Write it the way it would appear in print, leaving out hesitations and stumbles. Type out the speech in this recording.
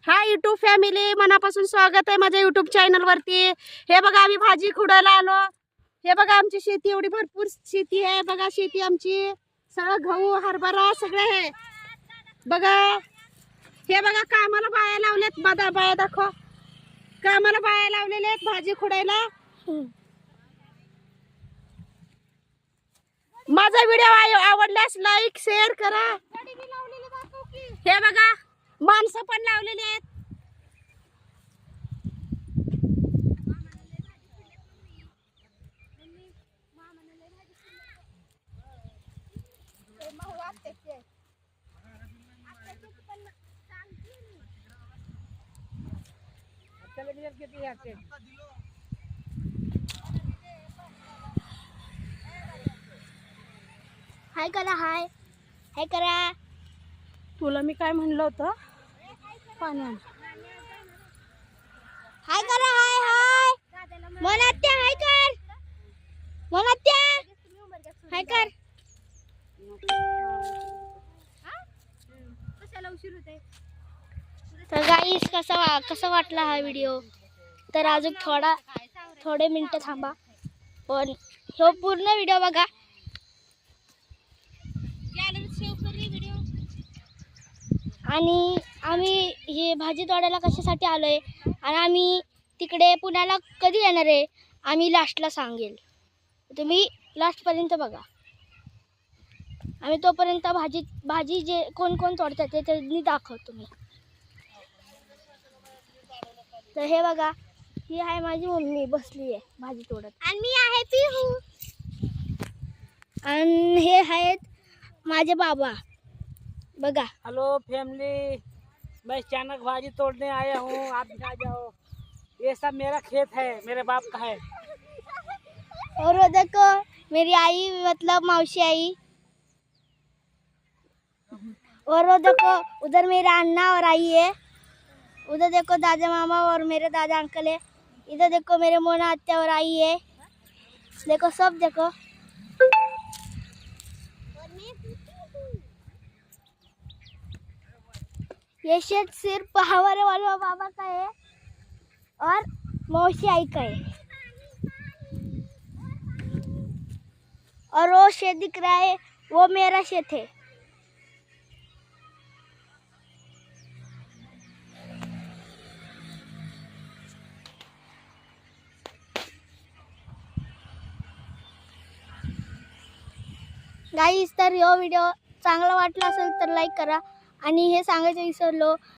हाय YouTube family, मनापासून स्वागत आहे माझ्या युट्यूब चॅनल वरती। हे बघा आम्ही भाजी खुडायला आलो। हे बघा आमची शेती एवढी भरपूर शेती आहे। बघा शेती आमची सगळं गहू हरभरा सगळं आहे बघा। हे बघा कामाला बाया लावलेत, बाया दाखव, कामाला बाया लावलेले आहेत भाजी खुडायला। माझा व्हिडिओ आवडल्यास लाईक शेअर करा। हे बघा माणसं पण लावलेली आहेत। हाय करा, हाय हाय करा। तुला मी काय म्हणलं होतं, पाण्यात हाय करा, हाय हाय मनात्या, हाय कर मनात्या, हाय कर। तर गाईस कसा वाटला हा व्हिडिओ, तर अजून थोडे मिनिटं थांबा, पण हो पूर्ण व्हिडिओ बघा। आणि आम्ही हे भाजी तोडायला कशासाठी आलोय आणि आम्ही तिकडे पुण्याला कधी येणार आहे आम्ही लास्टला सांगेल, तुम्ही लास्टपर्यंत बघा। आम्ही तोपर्यंत भाजी जे कोण तोडतात ते त्यांनी दाखवतो मी। तर हे बघा, ही आहे माझी मम्मी बसली आहे भाजी तोडत, आणि मी आहे पिहू, आणि हे आहेत माझे बाबा बघा। हेलो फैमिली, मैं अचानक भाजी तोड़ने आया हूँ, आप भी आ जाओ। ये सब मेरा खेत है, मेरे बाप का है। और वो देखो मेरी आई, मतलब मौसी आई, और वो देखो उधर मेरा अन्ना और आई है, उधर देखो दादा मामा और मेरे दादा अंकल है, इधर देखो मेरे मोना अत्या और आई है, देखो सब देखो। ये शेत सिर्फ हमारे वाले बाबा का है और मौसी आई का है, और वो शेत दिख रहा है वो मेरा शेत है। गाईस, तर हा व्हिडिओ चांगला वाटला असेल तर लाईक करा, आणि हे सांगायचं विसरलो,